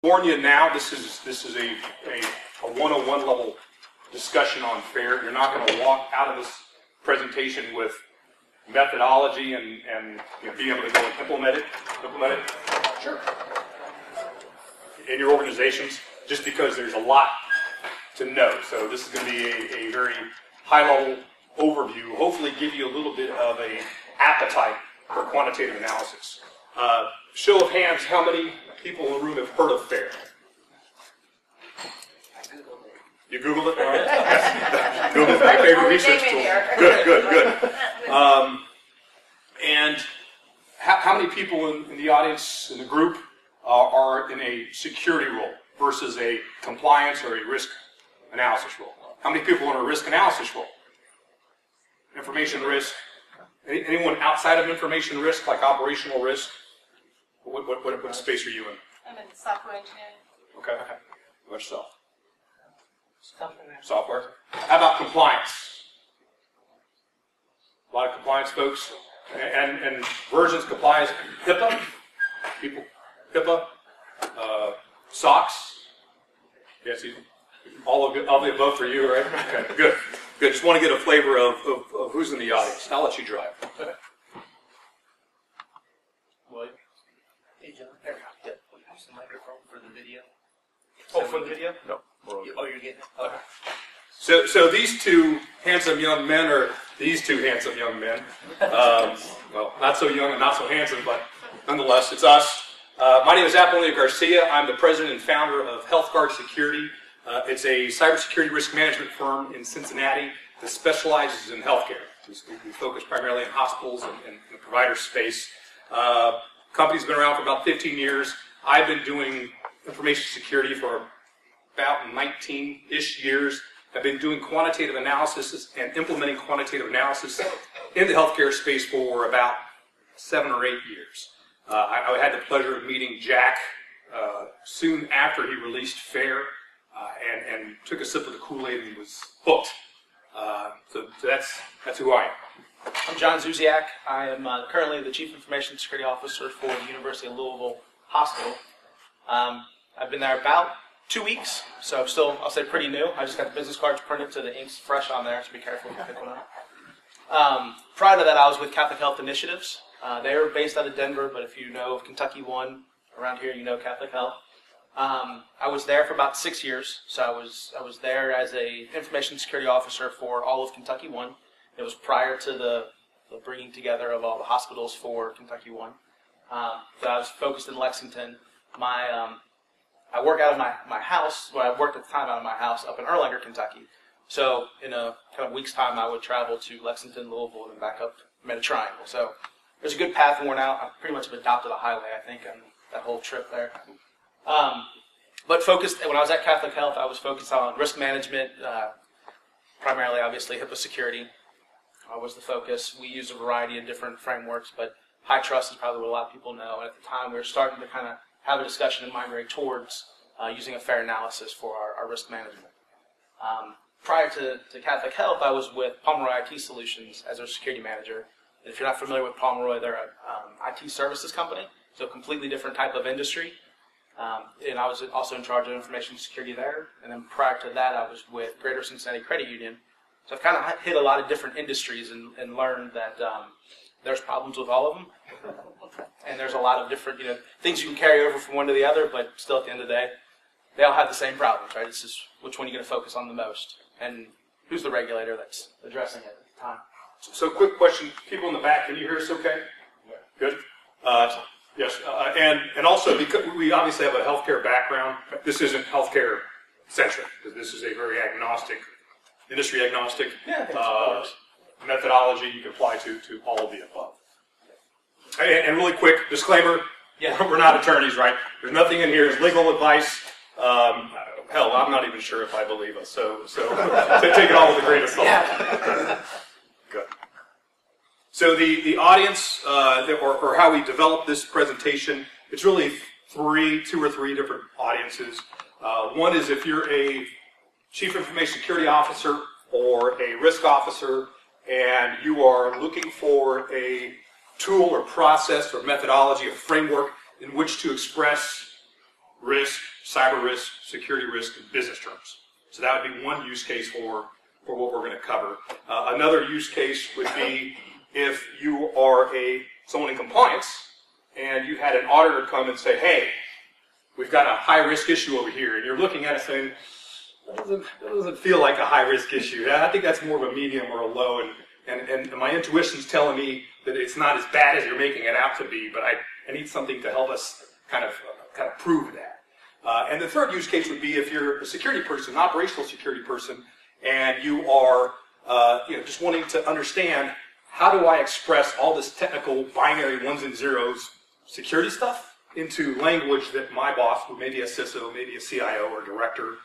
Warn you now, this is a 101 level discussion on FAIR. You're not going to walk out of this presentation with methodology and being able to go and implement it. Sure. In your organizations, just because there's a lot to know. So this is going to be a very high-level overview, hopefully give you a little bit of an appetite for quantitative analysis. Show of hands, how many people in the room have heard of FAIR? You Googled it? All right. Yes. Google's my favorite research tool. Good. And how many people in the audience, in the group, are in a security role versus a compliance or a risk analysis role? How many people are in a risk analysis role? Information risk. Anyone outside of information risk, like operational risk? What space are you in? I'm in software engineering. Okay. What about yourself? Software. How about compliance? A lot of compliance folks. And versions, compliance, HIPAA, people, HIPAA, SOX. Yes, all of the above for you, right? Okay, good. Just want to get a flavor of who's in the audience. I'll let you drive. William? Hey, John. There we go. Use the microphone for the video. Oh, for the video? No. Oh, you're getting it? Okay. So these two handsome young men are these two handsome young men. Well, not so young and not so handsome, but nonetheless, it's us. My name is Apolonio Garcia. I'm the president and founder of HealthGuard Security. It's a cybersecurity risk management firm in Cincinnati that specializes in healthcare. We focus primarily on hospitals and the provider space. Company's been around for about 15 years. I've been doing information security for about 19-ish years. I've been doing quantitative analysis and implementing quantitative analysis in the healthcare space for about 7 or 8 years. I had the pleasure of meeting Jack soon after he released FAIR and took a sip of the Kool-Aid and was hooked. So that's who I am. I'm John Zuziak. I am currently the Chief Information Security Officer for the University of Louisville Hospital. I've been there about 2 weeks, so I'm still, I'll say, pretty new. I just got the business cards printed, so the ink's fresh on there, so be careful if you pick one up. Prior to that, I was with Catholic Health Initiatives. They were based out of Denver, but if you know of Kentucky One around here, you know Catholic Health. I was there for about 6 years, so I was there as a information security officer for all of Kentucky One. It was prior to the bringing together of all the hospitals for Kentucky One. So I was focused in Lexington. I work out of my house, well, I worked at the time out of my house up in Erlanger, Kentucky. So in a kind of week's time, I would travel to Lexington, Louisville, and back up Meta Triangle. So there's a good path worn out. I pretty much have adopted a highway, I think, on that whole trip there. But focused, when I was at Catholic Health, I was focused on risk management, primarily, obviously, HIPAA security was the focus. We use a variety of different frameworks, but high trust is probably what a lot of people know. And at the time, we were starting to kind of have a discussion and migrate towards using a FAIR analysis for our risk management. Prior to Catholic Health, I was with Pomeroy IT Solutions as their security manager. And if you're not familiar with Pomeroy, they're an IT services company, so a completely different type of industry. And I was also in charge of information security there. And then prior to that, I was with Greater Cincinnati Credit Union. So I've kind of hit a lot of different industries and learned that there's problems with all of them. And there's a lot of different things you can carry over from one to the other, but still at the end of the day, they all have the same problems, right? It's just which one you're going to focus on the most. And who's the regulator that's addressing it at the time. So quick question, people in the back, can you hear us okay? Good? Yes, and also, because we obviously have a healthcare background, this isn't healthcare centric, because this is a very agnostic, industry agnostic methodology you can apply to all of the above. And really quick, disclaimer, we're not attorneys, right? There's nothing in here as legal advice. Hell, I'm not even sure if I believe us, so take it all with a grain of salt. Good. So the audience, or how we develop this presentation, it's really two or three different audiences. One is if you're a Chief Information Security Officer or a risk officer and you are looking for a tool or process or methodology or framework in which to express risk, cyber risk, security risk, and business terms. So that would be one use case for what we're going to cover. Another use case would be if you are someone in compliance and you had an auditor come and say, hey, we've got a high-risk issue over here, and you're looking at it saying, that doesn't feel like a high-risk issue. I think that's more of a medium or a low, and my intuition's telling me that it's not as bad as you're making it out to be, but I need something to help us kind of prove that. And the third use case would be if you're a security person, an operational security person, and you are just wanting to understand, how do I express all this technical binary ones and zeros security stuff into language that my boss, who may be a CISO, maybe a CIO or director,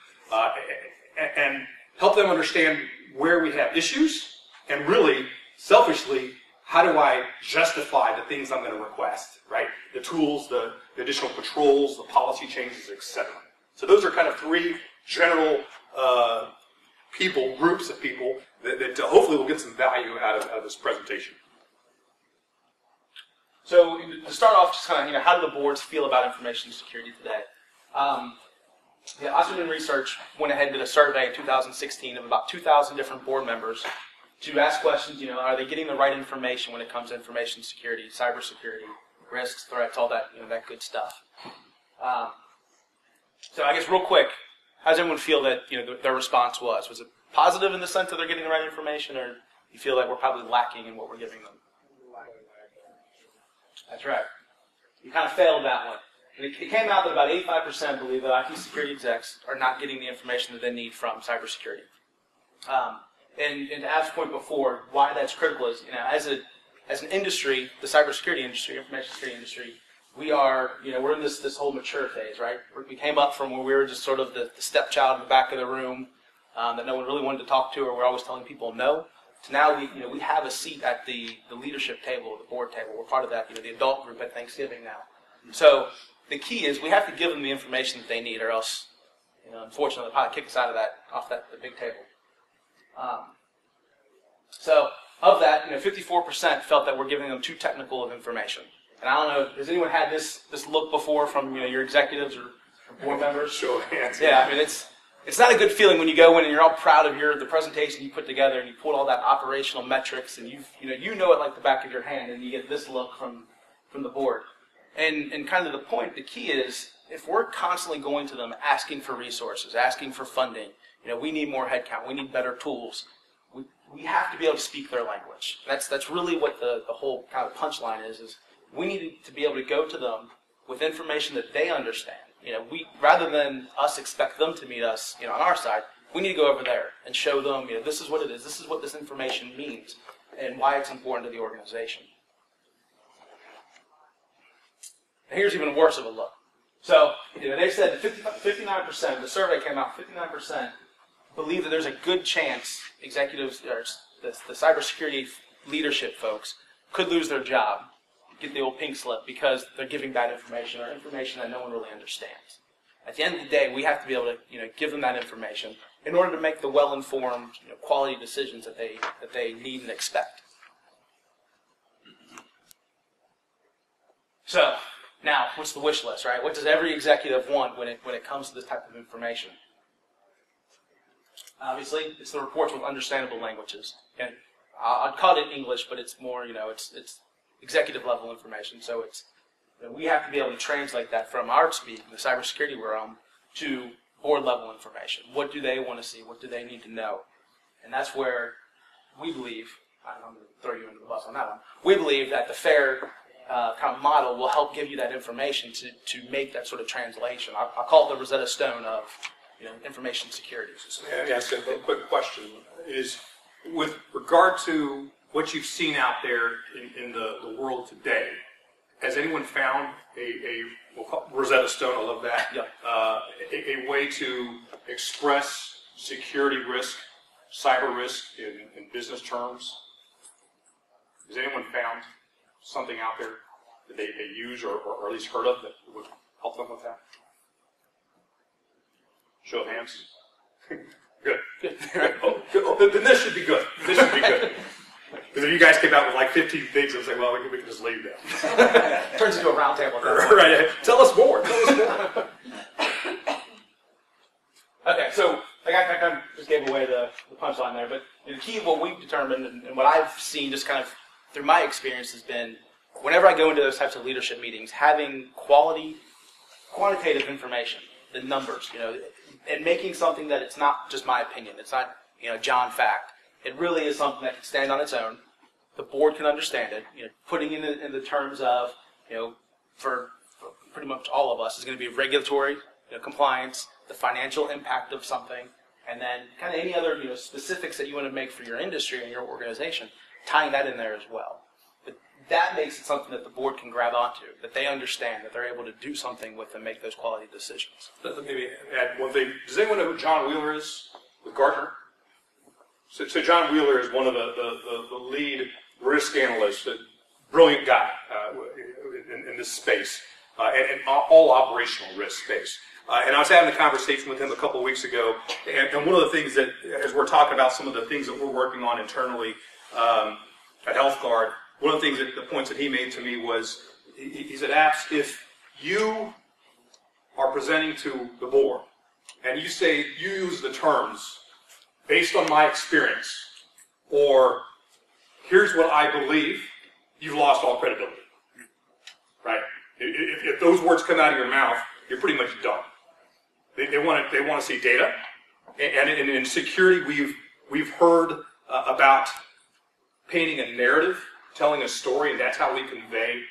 and help them understand where we have issues, and really, selfishly, how do I justify the things I'm going to request, right? The tools, the additional controls, the policy changes, etc. So those are kind of three general groups of people that hopefully will get some value out of this presentation. So to start off, just kind of, how do the boards feel about information security today? Oxford Research went ahead and did a survey in 2016 of about 2,000 different board members to ask questions, are they getting the right information when it comes to information security, cybersecurity, risks, threats, all that, that good stuff. So I guess real quick, how does everyone feel that, their response was? Was it positive in the sense that they're getting the right information, or you feel like we're probably lacking in what we're giving them? That's right. You kind of failed that one. And it came out that about 85% believe that IT security execs are not getting the information that they need from cybersecurity. And to Ab's point before, why that's critical is, as an industry, the cybersecurity industry, information security industry, we're in this whole mature phase, right? We came up from where we were just sort of the stepchild in the back of the room that no one really wanted to talk to, or we're always telling people no, to now we have a seat at the leadership table, the board table. We're part of that, the adult group at Thanksgiving now. So the key is we have to give them the information that they need, or else, unfortunately, they'll probably kick us off the big table. So of that, 54% felt that we're giving them too technical of information. And I don't know, has anyone had this look before from your executives or board members? Show of hands. Yeah, I mean it's not a good feeling when you go in and you're all proud of the presentation you put together, and you pulled all that operational metrics, and you know it like the back of your hand, and you get this look from the board. And kind of the point, the key is, if we're constantly going to them asking for resources, asking for funding, we need more headcount, we need better tools, we have to be able to speak their language. That's really what the whole kind of punchline is we need to be able to go to them with information that they understand. Rather than us expect them to meet us, on our side, we need to go over there and show them, this is what it is, this is what this information means, and why it's important to the organization. And here's even worse of a look. So, they said that 59%, the survey came out, 59% believe that there's a good chance executives, or the cybersecurity leadership folks, could lose their job, get the old pink slip, because they're giving bad information, or information that no one really understands. At the end of the day, we have to be able to give them that information in order to make the well-informed quality decisions that they need and expect. So, now, what's the wish list, right? What does every executive want when it comes to this type of information? Obviously, it's the reports with understandable languages. And I'd call it English, but it's more, it's executive level information. So it's, we have to be able to translate that from our speak, the cybersecurity realm, to board level information. What do they want to see? What do they need to know? And that's where we believe, I'm going to throw you into the bus on that one, we believe that the FAIR kind of model will help give you that information to make that sort of translation. I'll call it the Rosetta Stone of information security. Yeah, so a quick question is, with regard to what you've seen out there in the world today, has anyone found we'll call it Rosetta Stone, I love that, yeah. A way to express security risk, cyber risk in business terms? Has anyone found something out there that they use or at least heard of that would help them with that? Show of hands. Good. Good. Oh, then this should be good. This should be good. Because if you guys came out with like 15 things, it's like, well, we can just leave them. Turns into a round table. Right. Tell us more. Tell us more. Okay, so I kind of just gave away the punchline there, but the key of what we've determined and what I've seen just kind of through my experience has been whenever I go into those types of leadership meetings, having quantitative information, the numbers, and making something that it's not just my opinion, it's not, John fact. It really is something that can stand on its own. The board can understand it. Putting it in the terms of, for pretty much all of us, is going to be regulatory compliance, the financial impact of something, and then kind of any other specifics that you want to make for your industry and your organization, tying that in there as well. But that makes it something that the board can grab onto, that they understand, that they're able to do something with and make those quality decisions. Let me maybe add one thing. Does anyone know who John Wheeler is with Gartner? So John Wheeler is one of the lead risk analysts, a brilliant guy in this space, and all operational risk space. And I was having a conversation with him a couple of weeks ago, and one of the things that, as we're talking about some of the things that we're working on internally at HealthGuard, one of the things the points that he made to me was, he said, Apps, if you are presenting to the board, and you say, you use the terms, based on my experience, or here's what I believe, you've lost all credibility, right? If those words come out of your mouth, you're pretty much done. They want to see data, and in security, we've heard about painting a narrative, telling a story, and that's how we convey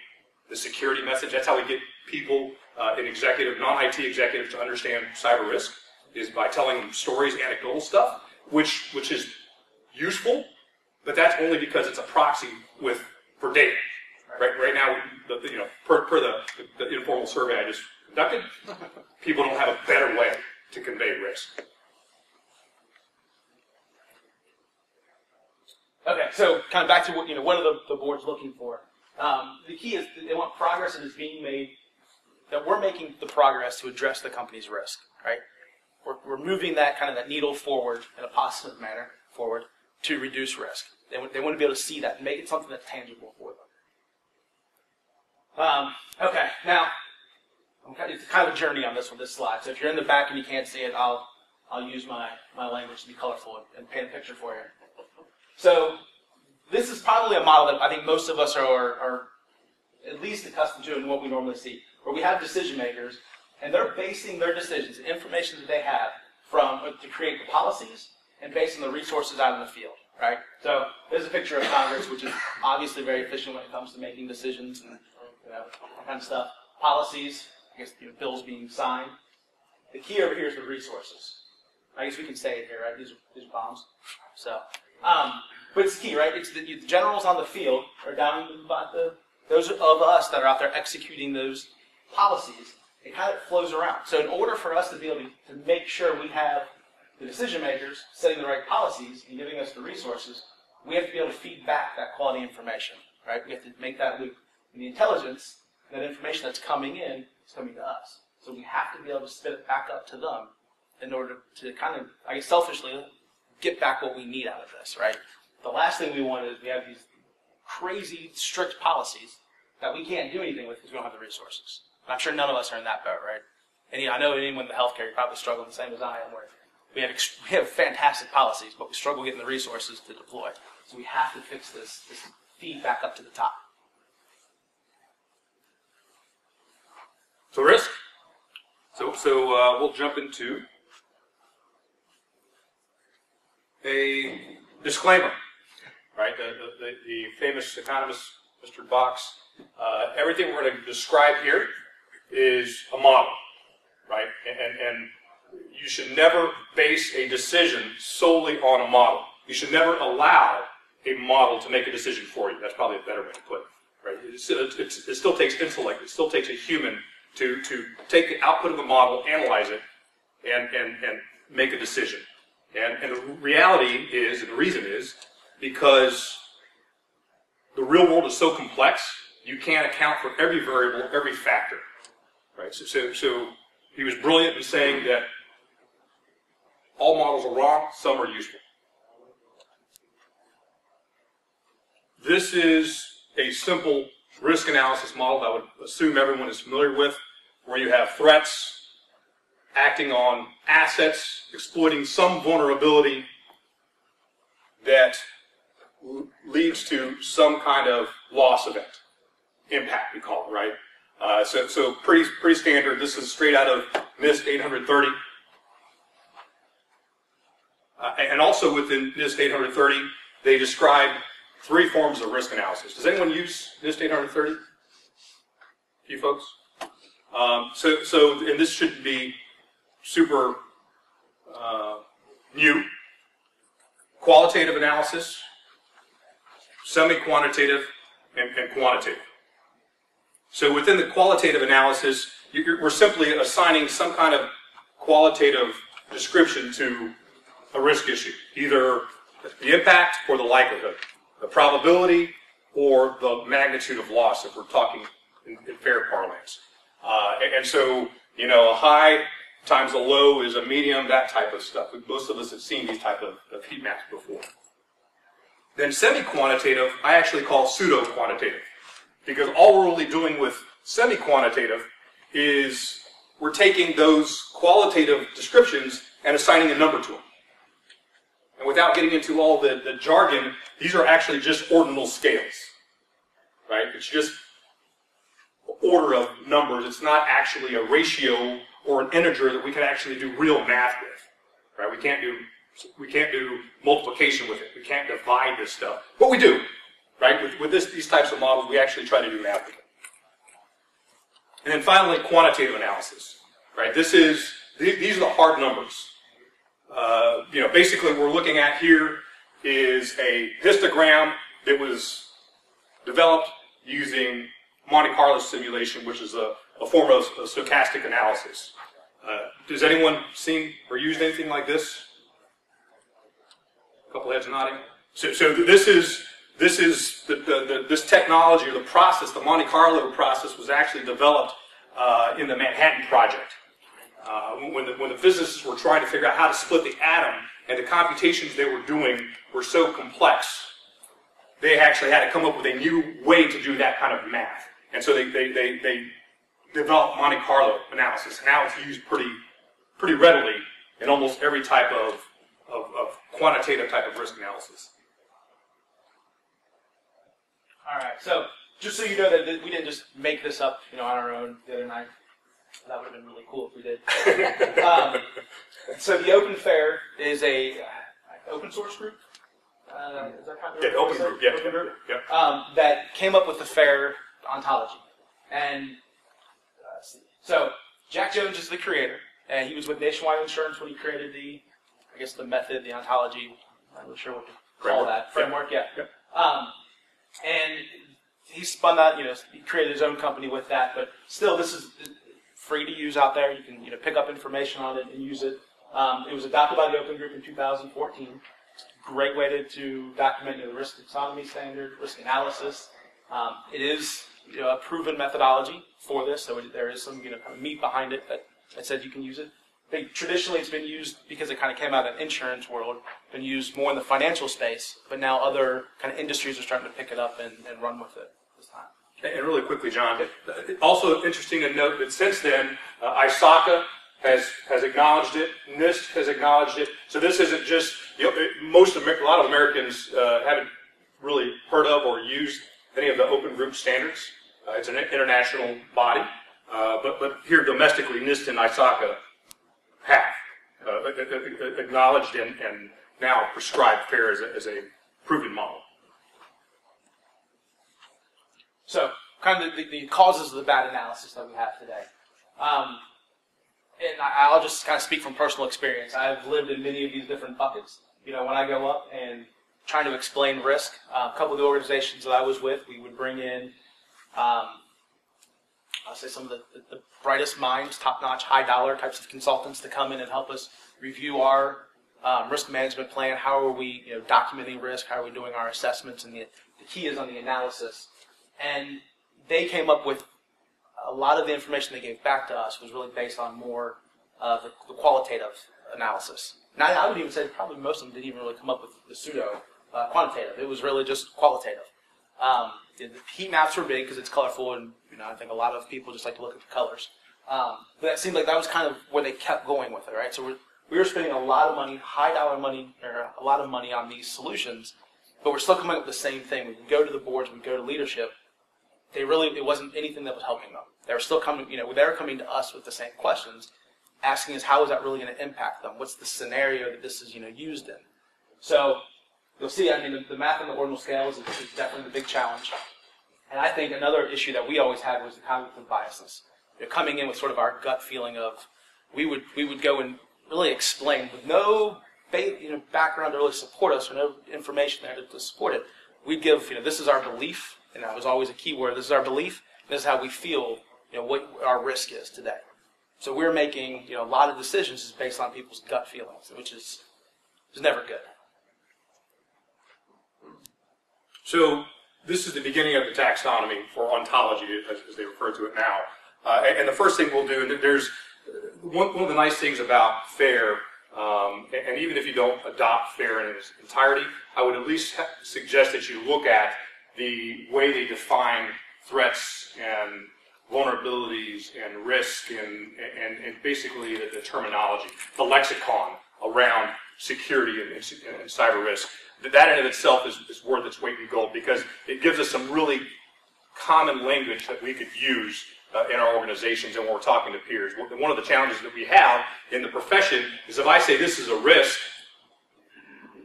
the security message. That's how we get people, non-IT executives, to understand cyber risk, is by telling them stories, anecdotal stuff, which is useful, but that's only because it's a proxy for data. Right now, per the informal survey I just conducted, people don't have a better way to convey risk. Okay, so kind of back to what are the board's looking for? The key is they want progress that is being made, that we're making the progress to address the company's risk, right? We're moving that needle forward in a positive manner forward to reduce risk. They want to be able to see that and make it something that's tangible for them. Okay, now it's kind of a journey on this slide. So if you're in the back and you can't see it, I'll use my language to be colorful and paint a picture for you. So this is probably a model that I think most of us are at least accustomed to in what we normally see, where we have decision makers and they're basing their decisions, the information that they have, to create the policies and based on the resources out in the field, right? So there's a picture of Congress, which is obviously very efficient when it comes to making decisions and that kind of stuff. Policies, I guess bills being signed. The key over here is the resources. I guess we can say it here, right? These are bombs. So, but it's key, right? It's the generals on the field are down those of us that are out there executing those policies. It kind of flows around. So in order for us to be able to make sure we have the decision makers setting the right policies and giving us the resources, we have to be able to feed back that quality information, right? We have to make that loop. And the intelligence, that information that's coming in, is coming to us. So we have to be able to spit it back up to them in order to kind of, I guess selfishly, get back what we need out of this, right? The last thing we want is we have these crazy, strict policies that we can't do anything with because we don't have the resources. And I'm sure none of us are in that boat, right? And I know anyone in the healthcare, you're probably struggling the same as I am, where we have fantastic policies, but we struggle getting the resources to deploy. So we have to fix this feed back up to the top. So risk. So we'll jump into a disclaimer, right? The famous economist, Mr. Box. Everything we're going to describe here is a model, right? And you should never base a decision solely on a model. You should never allow a model to make a decision for you. That's probably a better way to put it, right? It still takes intellect. It still takes a human to take the output of a model, analyze it, and make a decision. And the reality is, and the reason is, because the real world is so complex, you can't account for every variable, every factor, right? So he was brilliant in saying that all models are wrong, some are useful. this is a simple risk analysis model that I would assume everyone is familiar with, where you have threats acting on assets, exploiting some vulnerability that leads to some kind of loss event, impact we call it, right? So pretty standard. This is straight out of NIST 830. And also within NIST 830, they describe 3 forms of risk analysis. Does anyone use NIST 830? A few folks? And this should be super new. Qualitative analysis, semi-quantitative, and quantitative. So within the qualitative analysis, we're simply assigning some kind of qualitative description to a risk issue, either the impact or the likelihood, the probability or the magnitude of loss, if we're talking in fair parlance. And so, you know, a high times a low is a medium, that type of stuff. Most of us have seen these type of heat maps before. Then semi-quantitative, I actually call pseudo-quantitative, because all we're really doing with semi-quantitative is we're taking those qualitative descriptions and assigning a number to them. And without getting into all the jargon, these are actually just ordinal scales, right? It's just order of numbers. It's not actually a ratio or an integer that we can actually do real math with, right? We can't do multiplication with it. We can't divide this stuff, but we do, right? With these types of models, we actually try to do math with it. And then finally, quantitative analysis, right? These are the hard numbers. You know, basically, what we're looking at here is a histogram that was developed using Monte Carlo simulation, which is a form of stochastic analysis. Has anyone seen or used anything like this? A couple heads nodding. So this technology or the process, the Monte Carlo process, was actually developed in the Manhattan Project. When the physicists were trying to figure out how to split the atom, and the computations they were doing were so complex, they actually had to come up with a new way to do that kind of math. And so they developed Monte Carlo analysis. Now it's used pretty readily in almost every type of quantitative type of risk analysis. All right, so just so you know that we didn't just make this up, you know, on our own the other night. That would have been really cool if we did. So the Open Fair is a open source group. Is that kind of open group. Yeah, open group. Yeah. That came up with the fair Ontology, and so Jack Jones is the creator, and he was with Nationwide Insurance when he created the method, the Ontology. I'm not sure what to call that framework. Yeah. And he spun that. You know, he created his own company with that, but still, this is free to use out there. You can pick up information on it and use it. It was adopted by the Open Group in 2014. Great way to document the risk taxonomy standard, risk analysis. It is a proven methodology for this, so there is some kind of meat behind it that said you can use it. Traditionally, it's been used because it kind of came out of the insurance world, been used more in the financial space, but now other kind of industries are starting to pick it up and run with it this time. And really quickly, John, also interesting to note that since then, ISACA has acknowledged it, NIST has acknowledged it. So this isn't just, a lot of Americans haven't really heard of or used any of the open group standards. It's an international body, but here domestically, NIST and ISACA have acknowledged and now prescribed FAIR as a proven model. So, kind of the causes of the bad analysis that we have today. And I'll just kind of speak from personal experience. I've lived in many of these different buckets. When I go up and trying to explain risk, a couple of the organizations that I was with, we would bring in, I'll say some of the brightest minds, top-notch, high-dollar types of consultants to come in and help us review our risk management plan. How are we documenting risk? How are we doing our assessments? And the key is on the analysis. And they came up with a lot of the information they gave back to us was really based on more of the qualitative analysis. Now, I would even say probably most of them didn't even really come up with the pseudo quantitative. It was really just qualitative. The heat maps were big because it's colorful, and I think a lot of people just like to look at the colors. But that seemed like that was kind of where they kept going with it, right? So we were spending a lot of money, high dollar money, or a lot of money on these solutions, but we're still coming up with the same thing. We would go to the boards, we would go to leadership. It wasn't anything that was helping them. They were still coming, they were coming to us with the same questions, asking us how is that really going to impact them? What's the scenario that this is, used in? So you'll see, the math on the ordinal scales is definitely the big challenge. And I think another issue that we always had was the cognitive biasness. Coming in with sort of our gut feeling of, we would go and really explain with no background to really support us or no information there to support it. We'd give, this is our belief, and that was always a key word. This is our belief, and this is how we feel, what our risk is today. So we're making, a lot of decisions based on people's gut feelings, which is never good. So this is the beginning of the taxonomy for ontology, as they refer to it now. And the first thing we'll do, and there's one of the nice things about FAIR, and even if you don't adopt FAIR in its entirety, I would at least suggest that you look at the way they define threats and vulnerabilities and risk and basically the terminology, the lexicon around security and cyber risk. That in of itself is worth its weight in gold because it gives us some really common language that we could use in our organizations and when we're talking to peers. One of the challenges that we have in the profession is if I say this is a risk,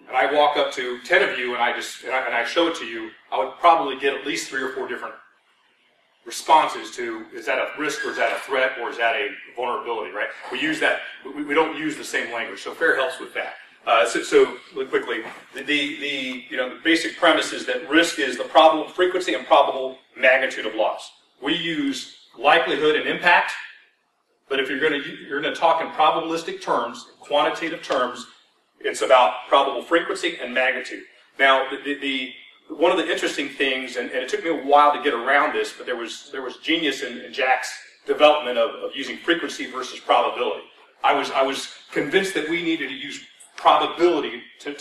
and I walk up to 10 of you and I show it to you, I would probably get at least 3 or 4 different responses to, is that a risk or is that a threat or is that a vulnerability, right? We use that, we don't use the same language, so FAIR helps with that. So really quickly, the basic premise is that risk is the probable frequency and probable magnitude of loss. We use likelihood and impact, but if you're going to talk in probabilistic terms, quantitative terms, it's about probable frequency and magnitude. Now, one of the interesting things, and it took me a while to get around this, but there was genius in Jack's development of using frequency versus probability. I was convinced that we needed to use probability in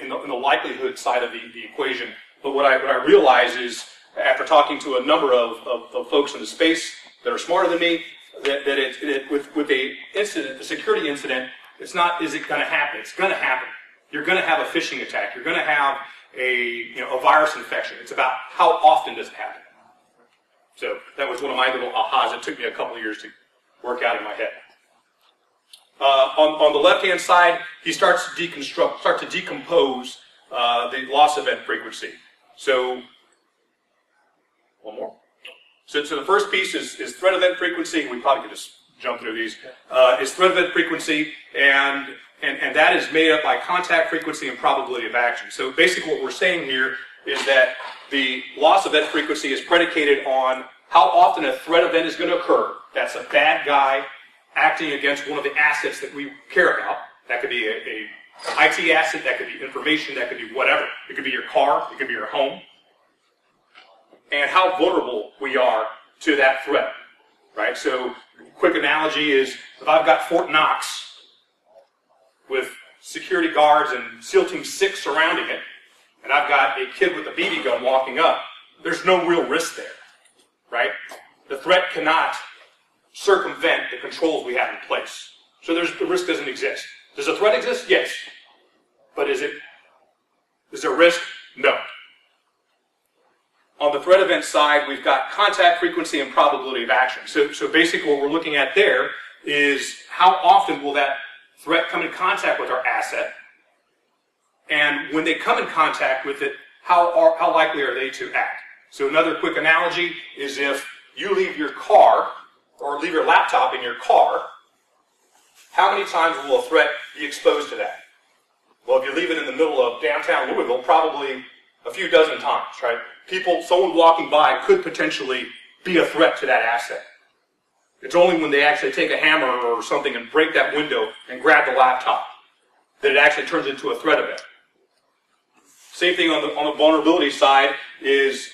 the likelihood side of the equation. But what I realized is, after talking to a number of folks in the space that are smarter than me, that with a security incident, it's not, is it going to happen? It's going to happen. You're going to have a phishing attack. You're going to have a virus infection. It's about how often does it happen. So that was one of my little ahas. It took me a couple of years to work out in my head. On the left-hand side, he starts to decompose the loss event frequency. So, one more. So the first piece is threat event frequency. We probably could just jump through these. Is threat event frequency, and that is made up by contact frequency and probability of action. So basically what we're saying here is that the loss event frequency is predicated on how often a threat event is going to occur. That's a bad guy acting against one of the assets that we care about. That could be a IT asset, that could be information, that could be whatever. It could be your car, it could be your home. And how vulnerable we are to that threat, right? So, quick analogy is, if I've got Fort Knox with security guards and SEAL Team 6 surrounding it, and I've got a kid with a BB gun walking up, there's no real risk there, right? The threat cannot circumvent the controls we have in place. So the risk doesn't exist. Does a threat exist? Yes. But is there risk? No. On the threat event side, we've got contact frequency and probability of action. So basically what we're looking at there is how often will that threat come in contact with our asset, and when they come in contact with it, how likely are they to act? So another quick analogy is if you leave your car or leave your laptop in your car, how many times will a threat be exposed to that? Well, if you leave it in the middle of downtown Louisville, probably a few dozen times, right? Someone walking by could potentially be a threat to that asset. It's only when they actually take a hammer or something and break that window and grab the laptop that it actually turns into a threat event. Same thing on the vulnerability side is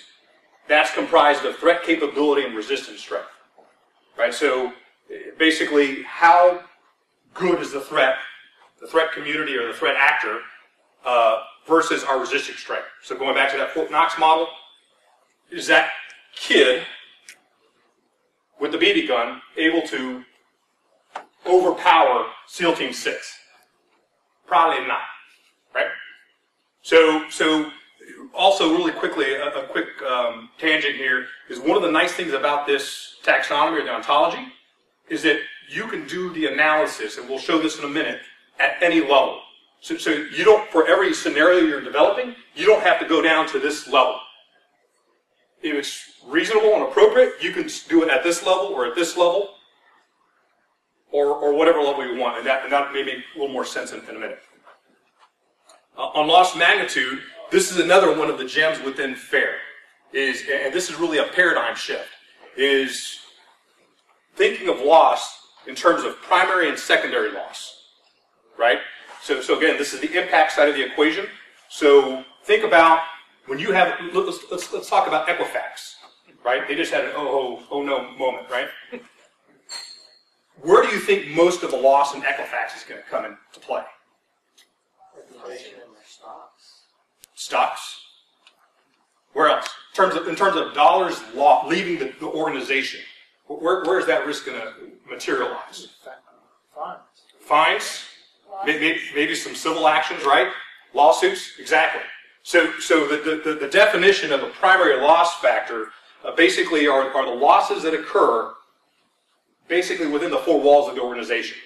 that's comprised of threat capability and resistance strength. Right? So basically, how good is the threat community or the threat actor versus our resisting strength. So going back to that Fort Knox model, is that kid with the BB gun able to overpower SEAL Team 6? Probably not, right? So also really quickly, a quick tangent here is one of the nice things about this taxonomy or the ontology is that you can do the analysis, and we'll show this in a minute, at any level. So you don't, for every scenario you're developing, you don't have to go down to this level. If it's reasonable and appropriate, you can do it at this level or at this level or whatever level you want, and that may make a little more sense in a minute. On loss magnitude, this is another one of the gems within FAIR, and this is really a paradigm shift, is thinking of loss in terms of primary and secondary loss, right? So again, this is the impact side of the equation. So think about when you have, let's talk about Equifax, right? They just had an oh no moment, right? Where do you think most of the loss in Equifax is going to come into play? Stocks. Where else? In terms of dollars leaving the organization, where is that risk going to materialize? Fines. Maybe some civil actions, right? Lawsuits. Exactly. So the definition of a primary loss factor basically are the losses that occur basically within the four walls of the organization.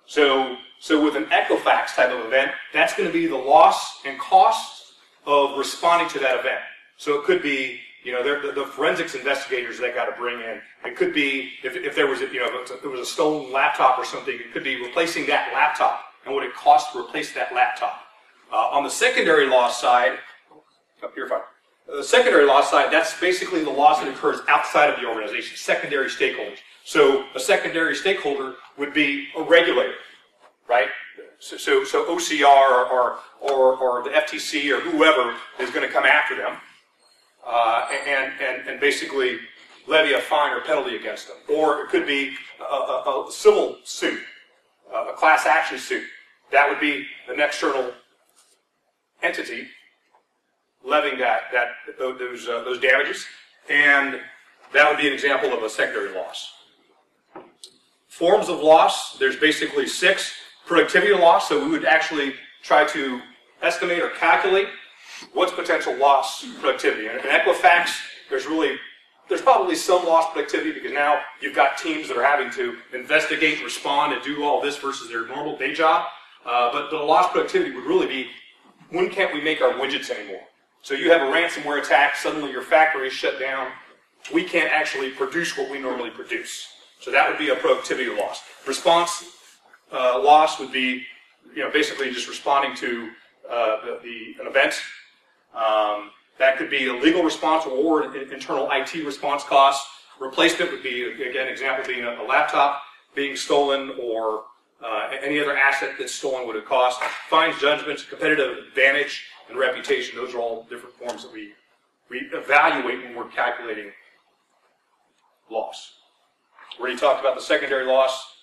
So with an Equifax type of event, that's going to be the loss and cost of responding to that event. So it could be, the forensics investigators they got to bring in. It could be if there was a stolen laptop or something. It could be replacing that laptop and what it costs to replace that laptop. On the secondary loss side, you're fine. The secondary loss side, that's basically the loss that occurs outside of the organization, secondary stakeholders. So a secondary stakeholder would be a regulator, right? So OCR or the FTC or whoever is going to come after them and basically levy a fine or penalty against them. Or it could be a civil suit, a class action suit. That would be an external entity levying those damages, and that would be an example of a secondary loss. Forms of loss, there's basically 6. Productivity loss, so we would actually try to estimate or calculate what's potential loss productivity. And in Equifax, there's probably some lost productivity because now you've got teams that are having to investigate, respond, and do all this versus their normal day job. But the lost productivity would really be, when can't we make our widgets anymore? So you have a ransomware attack, suddenly your factory is shut down. We can't actually produce what we normally produce. So that would be a productivity loss. Response loss would be, basically just responding to an event. That could be a legal response or internal IT response costs. Replacement would be, again, example being a laptop being stolen or any other asset that's stolen would have cost. Fines, judgments, competitive advantage, and reputation. Those are all different forms that we evaluate when we're calculating loss. We already talked about the secondary loss.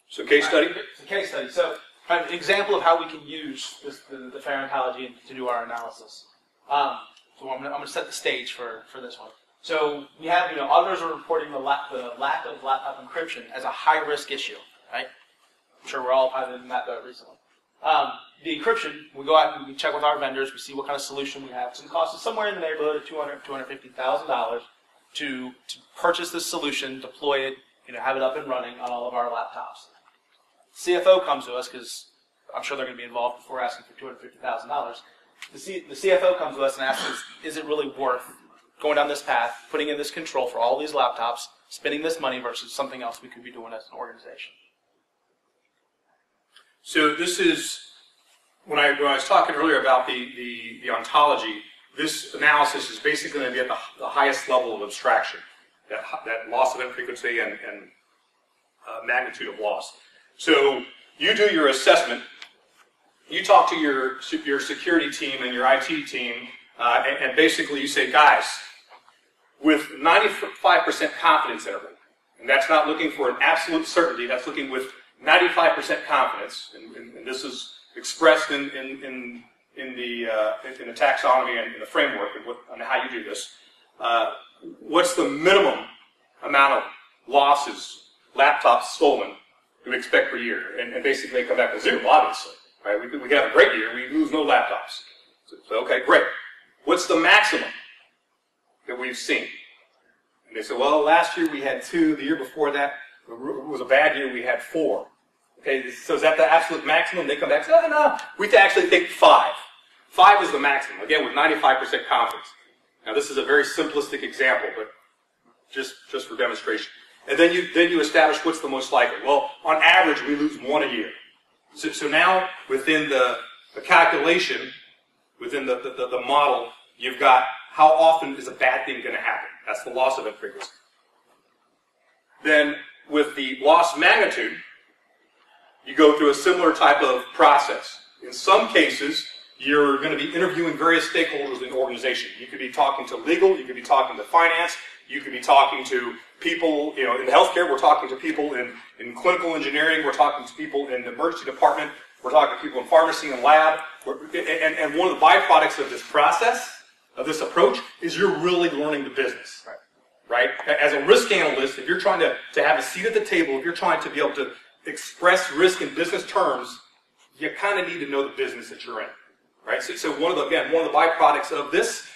So case study? It's a case study. So an example of how we can use the FAIR ontology to do our analysis. So I'm going to set the stage for this one. So we have, auditors are reporting the lack of laptop encryption as a high-risk issue, right? I'm sure we're all probably in that recently. The encryption, we go out and we check with our vendors, we see what kind of solution we have. So it costs us somewhere in the neighborhood of $250,000 to purchase this solution, deploy it, have it up and running on all of our laptops. CFO comes to us, because I'm sure they're going to be involved before asking for $250,000. The CFO comes to us and asks us, is it really worth going down this path, putting in this control for all these laptops, spending this money versus something else we could be doing as an organization? So this is, when I was talking earlier about the ontology, this analysis is basically going to be at the highest level of abstraction, that loss event frequency and magnitude of loss. So you do your assessment, you talk to your security team and your IT team, and basically you say, guys, with 95% confidence interval, and that's not looking for an absolute certainty, that's looking with 95% confidence, and this is expressed in in the taxonomy and in the framework and how you do this, what's the minimum amount of losses, laptops stolen, you expect per year? And basically they come back to zero, obviously. Right? We can have a great year, we lose no laptops. So okay, great. What's the maximum that we've seen? And they say, well, last year we had 2, the year before that, it was a bad year, we had 4. Okay, so is that the absolute maximum? They come back and say, no, we actually think 5. 5 is the maximum, again, with 95% confidence. Now, this is a very simplistic example, but just for demonstration. And then you establish what's the most likely. Well, on average, we lose 1 a year. So now, within the calculation, within the model, you've got how often is a bad thing going to happen. That's the loss event frequency. Then, with the loss magnitude, you go through a similar type of process. In some cases, you're going to be interviewing various stakeholders in the organization. You could be talking to legal, you could be talking to finance, you could be talking to people, in healthcare, we're talking to people in clinical engineering, we're talking to people in the emergency department, we're talking to people in pharmacy and lab. And one of the byproducts of this process, of this approach, is you're really learning the business. Right? As a risk analyst, if you're trying to have a seat at the table, if you're trying to be able to express risk in business terms, you kind of need to know the business that you're in. Right? So one of the byproducts of this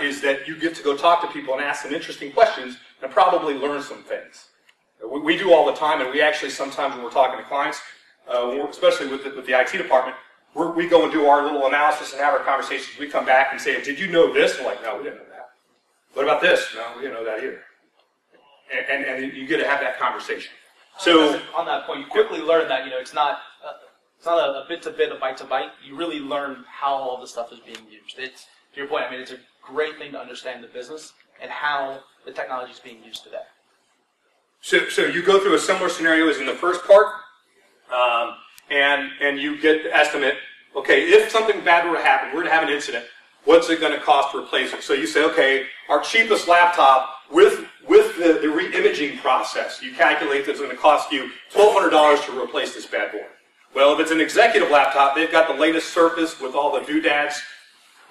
is that you get to go talk to people and ask some interesting questions and probably learn some things. We do all the time, and we actually sometimes when we're talking to clients, especially with the IT department, we go and do our little analysis and have our conversations. We come back and say, did you know this? We're like, no, we didn't know that. What about this? No, we didn't know that either. And you get to have that conversation. So on that point, you quickly learn that it's not a bit to bit, a byte to byte. You really learn how all this stuff is being used. It's, to your point, it's a great thing to understand the business and how the technology is being used today. So you go through a similar scenario as in the first part, and you get the estimate. Okay, if something bad were to happen, we're to have an incident. What's it going to cost to replace it? So you say, okay, our cheapest laptop with the re-imaging process, you calculate that it's going to cost you $1,200 to replace this bad boy. Well, if it's an executive laptop, they've got the latest Surface with all the doodads,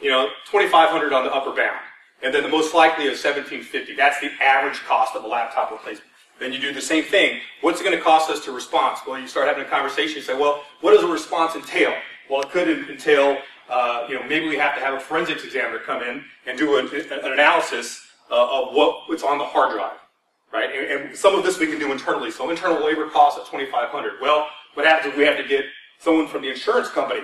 $2,500 on the upper bound. And then the most likely is $1,750. That's the average cost of a laptop replacement. Then you do the same thing. What's it going to cost us to response? Well, you start having a conversation. You say, well, what does a response entail? Well, it could entail, maybe we have to have a forensics examiner come in and do an analysis of what's on the hard drive, right? And some of this we can do internally. So internal labor costs at $2,500. Well, what happens is we have to get someone from the insurance company.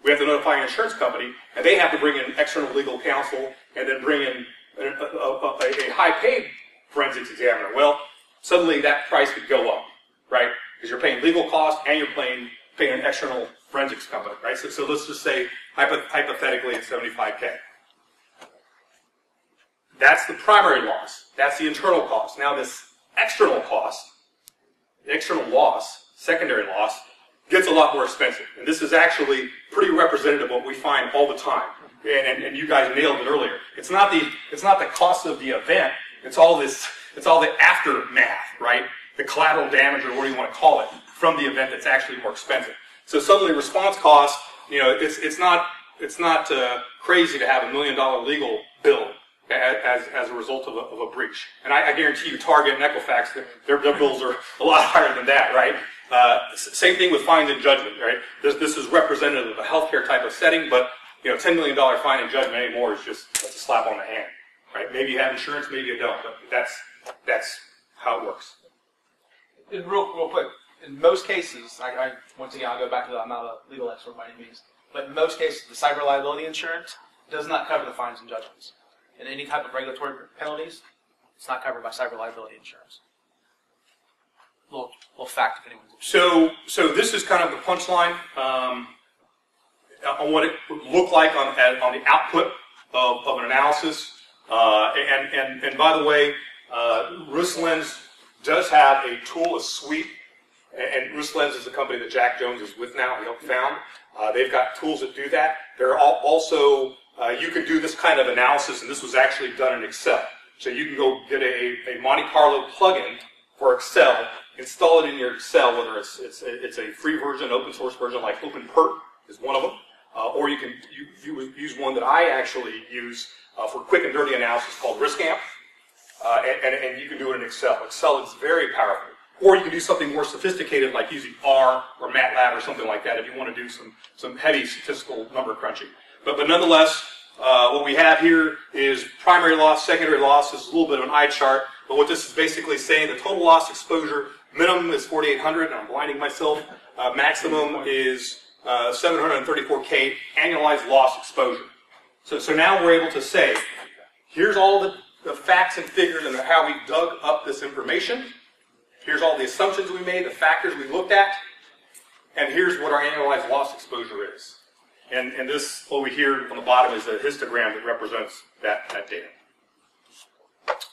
We have to notify an insurance company, and they have to bring in external legal counsel and then bring in a high-paid forensics examiner. Well, suddenly that price could go up, right? Because you're paying legal costs and you're paying an external forensics company, right? So let's just say, hypothetically, it's $75K. That's the primary loss. That's the internal cost. Now this external cost, the external loss, secondary loss, gets a lot more expensive. And this is actually pretty representative of what we find all the time. And you guys nailed it earlier. It's not the cost of the event. It's all the aftermath, right? The collateral damage, or what do you want to call it, from the event that's actually more expensive. So suddenly response costs, it's not crazy to have $1 million legal bill as a result of a breach. And I guarantee you, Target and Equifax, their bills are a lot higher than that, right? Same thing with fines and judgment, right? This is representative of a healthcare type of setting, but $10 million fine and judgment anymore is that's a slap on the hand, right? Maybe you have insurance, maybe you don't, but that's how it works. And real quick, in most cases, once again, I'll go back to that. I'm not a legal expert by any means, but in most cases, the cyber liability insurance does not cover the fines and judgments. And any type of regulatory penalties, it's not covered by cyber liability insurance. Little fact if anyone's interested. So this is kind of the punchline on what it would look like on the output of an analysis. And by the way, RiskLens does have a tool, a suite, and RiskLens is a company that Jack Jones is with now, he helped found. They've got tools that do that. There are also, you could do this kind of analysis, and this was actually done in Excel. So you can go get a Monte Carlo plugin for Excel, install it in your Excel, whether it's a free version, open source version like OpenPert is one of them. or you can use one that I actually use for quick and dirty analysis called RiskAmp, and you can do it in Excel. Excel is very powerful. Or you can do something more sophisticated like using R or MATLAB or something like that if you want to do some heavy statistical number crunching. But nonetheless, what we have here is primary loss, secondary loss. This is a little bit of an eye chart, but what this is basically saying, the total loss exposure minimum is 4,800, and I'm blinding myself. Maximum is 734K annualized loss exposure. So now we're able to say, here's all the facts and figures and how we dug up this information. Here's all the assumptions we made, the factors we looked at, and here's what our annualized loss exposure is. And this over here on the bottom is a histogram that represents that data.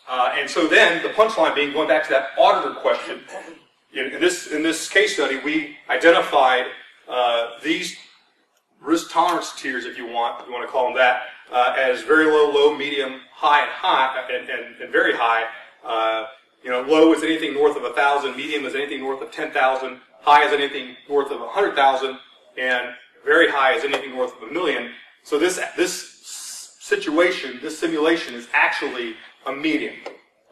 And so then the punchline being, going back to that auditor question, in this case study, we identified these risk tolerance tiers, if you want to call them that, as very low, low, medium, high, and high, and very high. Low is anything north of 1,000, medium is anything north of 10,000, high is anything north of 100,000, and very high is anything north of 1 million. So this situation, this simulation is actually a medium,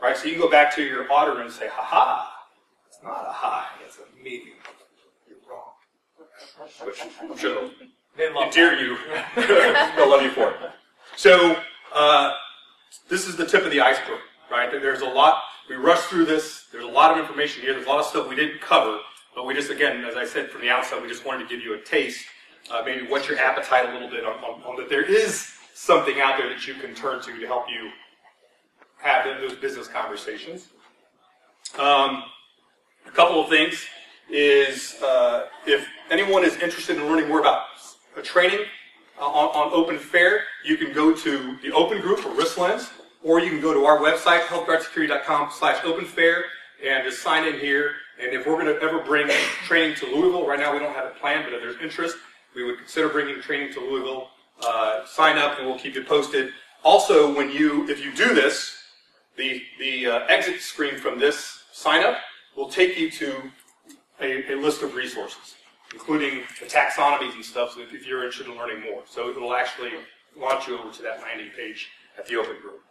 right? So you go back to your auditor and say, ha-ha, it's not a high, it's a medium. You're wrong. Which I'm sure they'll endear you. They'll love you for it. So this is the tip of the iceberg, right? There's a lot. We rushed through this. There's a lot of information here. There's a lot of stuff we didn't cover, but we just, again, as I said from the outset, we just wanted to give you a taste, maybe whet your appetite a little bit on that there is something out there that you can turn to help you have those business conversations. A couple of things is if anyone is interested in learning more about a training on Open Fair, you can go to the Open Group or RiskLens, or you can go to our website, healthguardsecurity.com/openfair, and just sign in here. And if we're going to ever bring training to Louisville, right now we don't have it planned, but if there's interest, we would consider bringing training to Louisville. Sign up, and we'll keep you posted. Also, if you do this, the exit screen from this sign up will take you to a list of resources, including the taxonomies and stuff, so if you're interested in learning more. So it will actually launch you over to that landing page at the Open Group.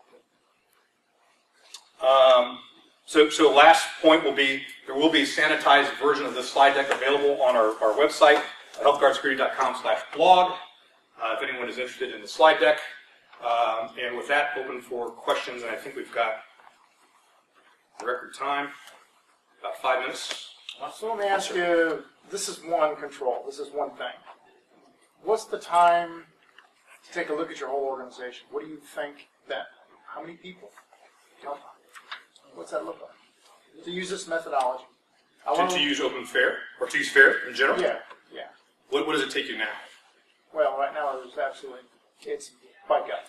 So last point will be, there will be a sanitized version of this slide deck available on our website, healthguardsecurity.com/blog, if anyone is interested in the slide deck. And with that, open for questions, and I think we've got record time, about 5 minutes. So let me ask you, this is one control, this is one thing. What's the time to take a look at your whole organization? What do you think that, how many people? What's that look like? To use this methodology. To use Open Fair, or to use Fair in general? Yeah. What does it take you now? Well, right now it's by gut.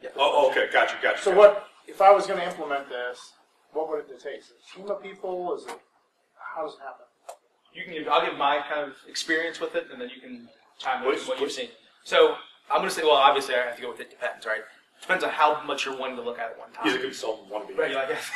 Yeah. Oh, okay, gotcha. So what, if I was going to implement this, what would it take? Is it a team of people? How does it happen? I'll give my kind of experience with it, and then you can chime in with what you've seen. So I'm going to say, well, obviously I have to go with it depends, right? Depends on how much you're wanting to look at one time. He's a consultant, want to be. Right, I guess.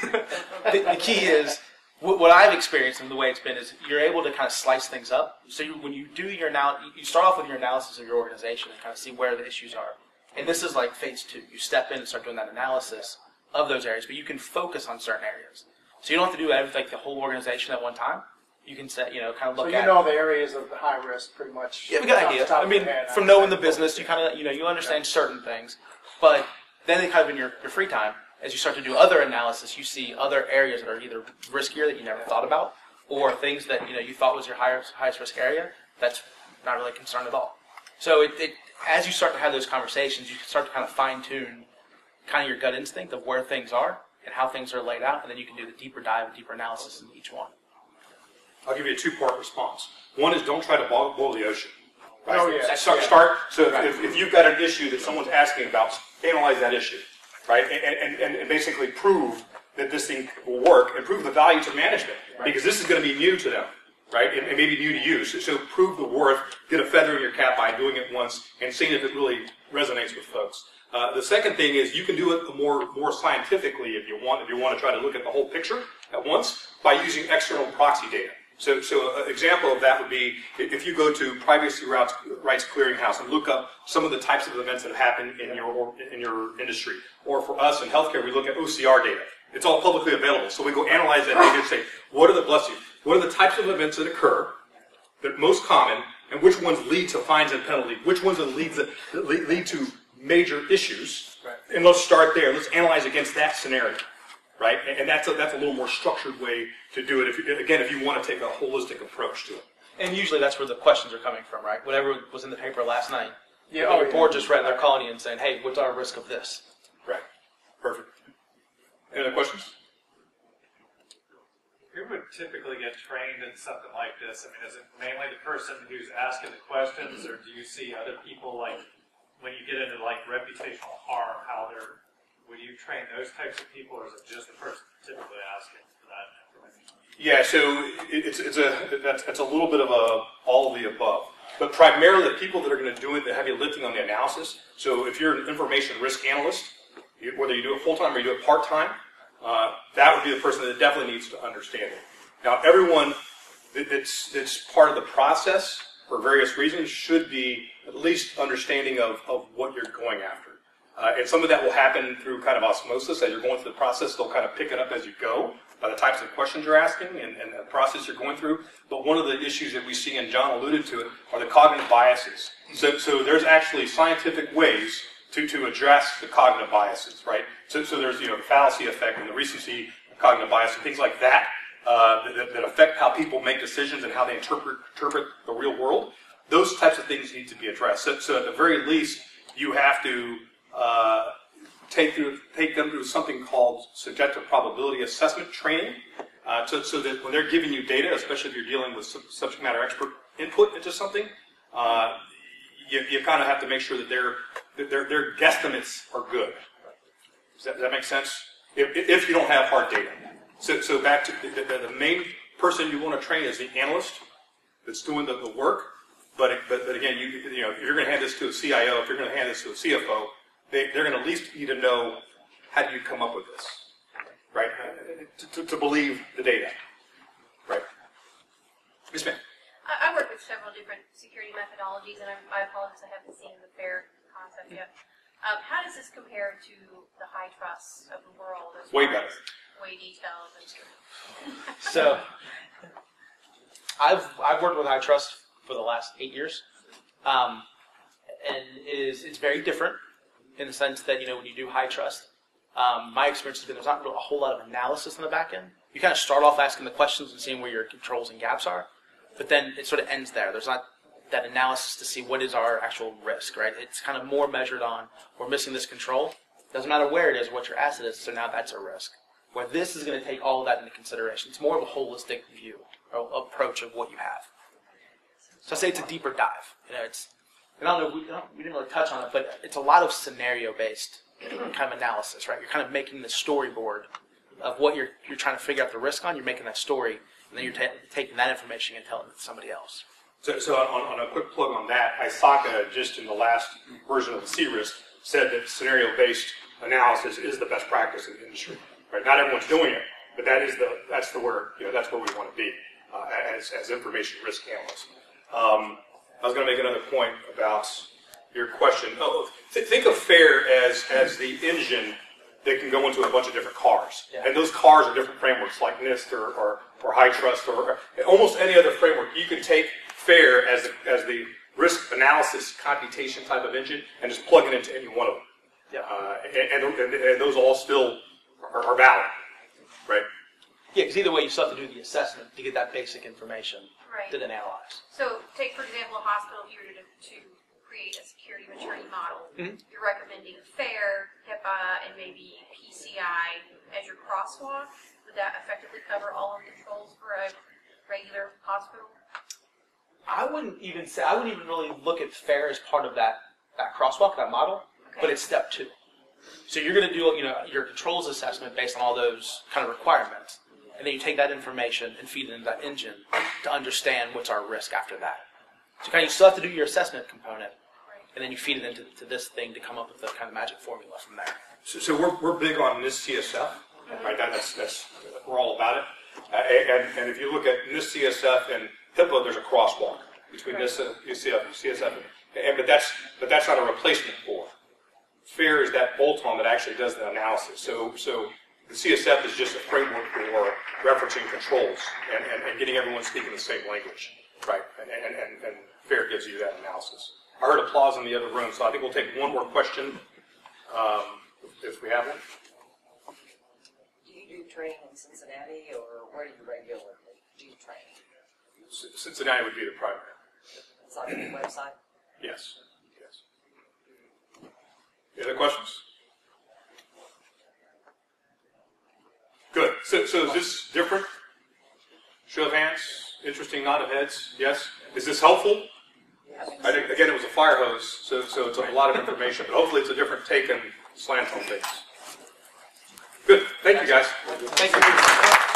The key is, what I've experienced and the way it's been is you're able to kind of slice things up. So when you do your you start off with your analysis of your organization and kind of see where the issues are. And this is like phase 2. You step in and start doing that analysis of those areas, but you can focus on certain areas. So you don't have to do everything, the whole organization at one time. You can set, kind of look at. So the areas of the high risk pretty much. Yeah, we got an idea. I mean, from knowing the business, you kind of, you understand certain things. But then kind of in your free time, as you start to do other analysis, you see other areas that are either riskier that you never thought about, or things that you thought was your highest risk area that's not really concerned at all. So as you start to have those conversations, you can start to kind of fine tune kind of your gut instinct of where things are and how things are laid out, and then you can do the deeper dive and deeper analysis in each one. I'll give you a 2-part response. One is don't try to boil the ocean. Right? Oh, yeah. Start. So if you've got an issue that someone's asking about, analyze that issue, right? And basically prove that this thing will work and prove the value to management, because this is going to be new to them, right? And maybe new to you. So prove the worth, get a feather in your cap by doing it once and seeing if it really resonates with folks. The second thing is you can do it more scientifically if you want to try to look at the whole picture at once by using external proxy data. So an example of that would be if you go to Privacy Rights Clearinghouse and look up some of the types of events that have happened in your industry. Or for us in healthcare, we look at OCR data. It's all publicly available. So we go analyze that data and say, what are the types of events that occur that are most common, and which ones lead to fines and penalties? Which ones lead to major issues? Right. And let's start there. Let's analyze against that scenario. Right, and that's a little more structured way to do it. If you want to take a holistic approach to it, and usually that's where the questions are coming from, right? Whatever was in the paper last night. Yeah, the board just read, they're calling you and saying, "Hey, what's our risk of this?" Right. Perfect. Any other questions? Who would typically get trained in something like this? I mean, is it mainly the person who's asking the questions, or do you see other people, like when you get into like reputational harm, how they're would you train those types of people, or is it just the person typically asking for that information? Yeah, so it's a little bit of all of the above, but primarily the people that are going to do the heavy lifting on the analysis. So if you're an information risk analyst, whether you do it full time or you do it part time, that would be the person that definitely needs to understand it. Now, everyone that's part of the process for various reasons should be at least understanding of what you're going after. And some of that will happen through kind of osmosis. As you're going through the process, they'll kind of pick it up as you go by the types of questions you're asking and the process you're going through. But one of the issues that we see, and John alluded to it, are the cognitive biases. So there's actually scientific ways to address the cognitive biases, right? So there's the fallacy effect and the recency cognitive bias and things like that that affect how people make decisions and how they interpret the real world. Those types of things need to be addressed. So at the very least, you have to take them through something called subjective probability assessment training, so that when they're giving you data, especially if you're dealing with subject matter expert input into something, you kind of have to make sure that their guesstimates are good. Does that make sense? If you don't have hard data. So back to the main person you want to train is the analyst that's doing the work. But again, if you're going to hand this to a CIO, if you're going to hand this to a CFO, they're going to at least need to know, how do you come up with this, right? To believe the data, right? Yes, ma'am. I work with several different security methodologies, and I apologize, I haven't seen the FAIR concept yet. How does this compare to the high trusts of the world? Way better. Way detailed. So, I've worked with high trust for the last 8 years, and it's very different in the sense that when you do high trust, my experience has been there's not really a whole lot of analysis on the back end. You kind of start off asking the questions and seeing where your controls and gaps are, but then it sort of ends there. There's not that analysis to see what is our actual risk, right? It's kind of more measured on, we're missing this control. Doesn't matter where it is, what your asset is, so now that's a risk. Where this is going to take all of that into consideration. It's more of a holistic view or approach of what you have. So I say it's a deeper dive. I don't know, we didn't really touch on it, but it's a lot of scenario-based kind of analysis, right? You're kind of making the storyboard of what you're trying to figure out the risk on. You're making that story, and then you're taking that information and telling it to somebody else. So on a quick plug on that, ISACA, just in the last version of the C-Risk, said that scenario-based analysis is the best practice in the industry. Right? Not everyone's doing it, but that's where we want to be as information risk analysts. I was going to make another point about your question. Think of FAIR as the engine that can go into a bunch of different cars. Yeah. And those cars are different frameworks like NIST or high trust or almost any other framework. You can take FAIR as the risk analysis computation type of engine and just plug it into any one of them. Yeah. And those all still are valid, right? Yeah, because either way you still have to do the assessment to get that basic information to then analyze. So take, for example, a hospital, if you were to create a security maturity model, you're recommending FAIR, HIPAA, and maybe PCI as your crosswalk. Would that effectively cover all of the controls for a regular hospital? I wouldn't even really look at FAIR as part of that crosswalk, that model, but it's step 2. So you're going to do your controls assessment based on all those kind of requirements, and then you take that information and feed it into that engine to understand what's our risk after that. So you still have to do your assessment component, and then you feed it into this thing to come up with the kind of magic formula from there. So we're big on this CSF, right? That's we're all about it. And if you look at NIST, CSF, and HIPAA, there's a crosswalk between NIST, CSF, but that's not a replacement for. FAIR is that bolt-on that actually does the analysis. So the CSF is just a framework for referencing controls and getting everyone speaking the same language, right? And FAIR gives you that analysis. I heard applause in the other room, so I think we'll take one more question if we have one. Do you do training in Cincinnati, or where do you regularly do training? Cincinnati would be the primary. It's on the website? Yes. Any other questions? Good. So is this different? Show of hands. Interesting nod of heads. Yes. Is this helpful? I think, again, it was a fire hose, so it's a lot of information, but hopefully it's a different take and slant on things. Good. Thank you, guys. Thank you.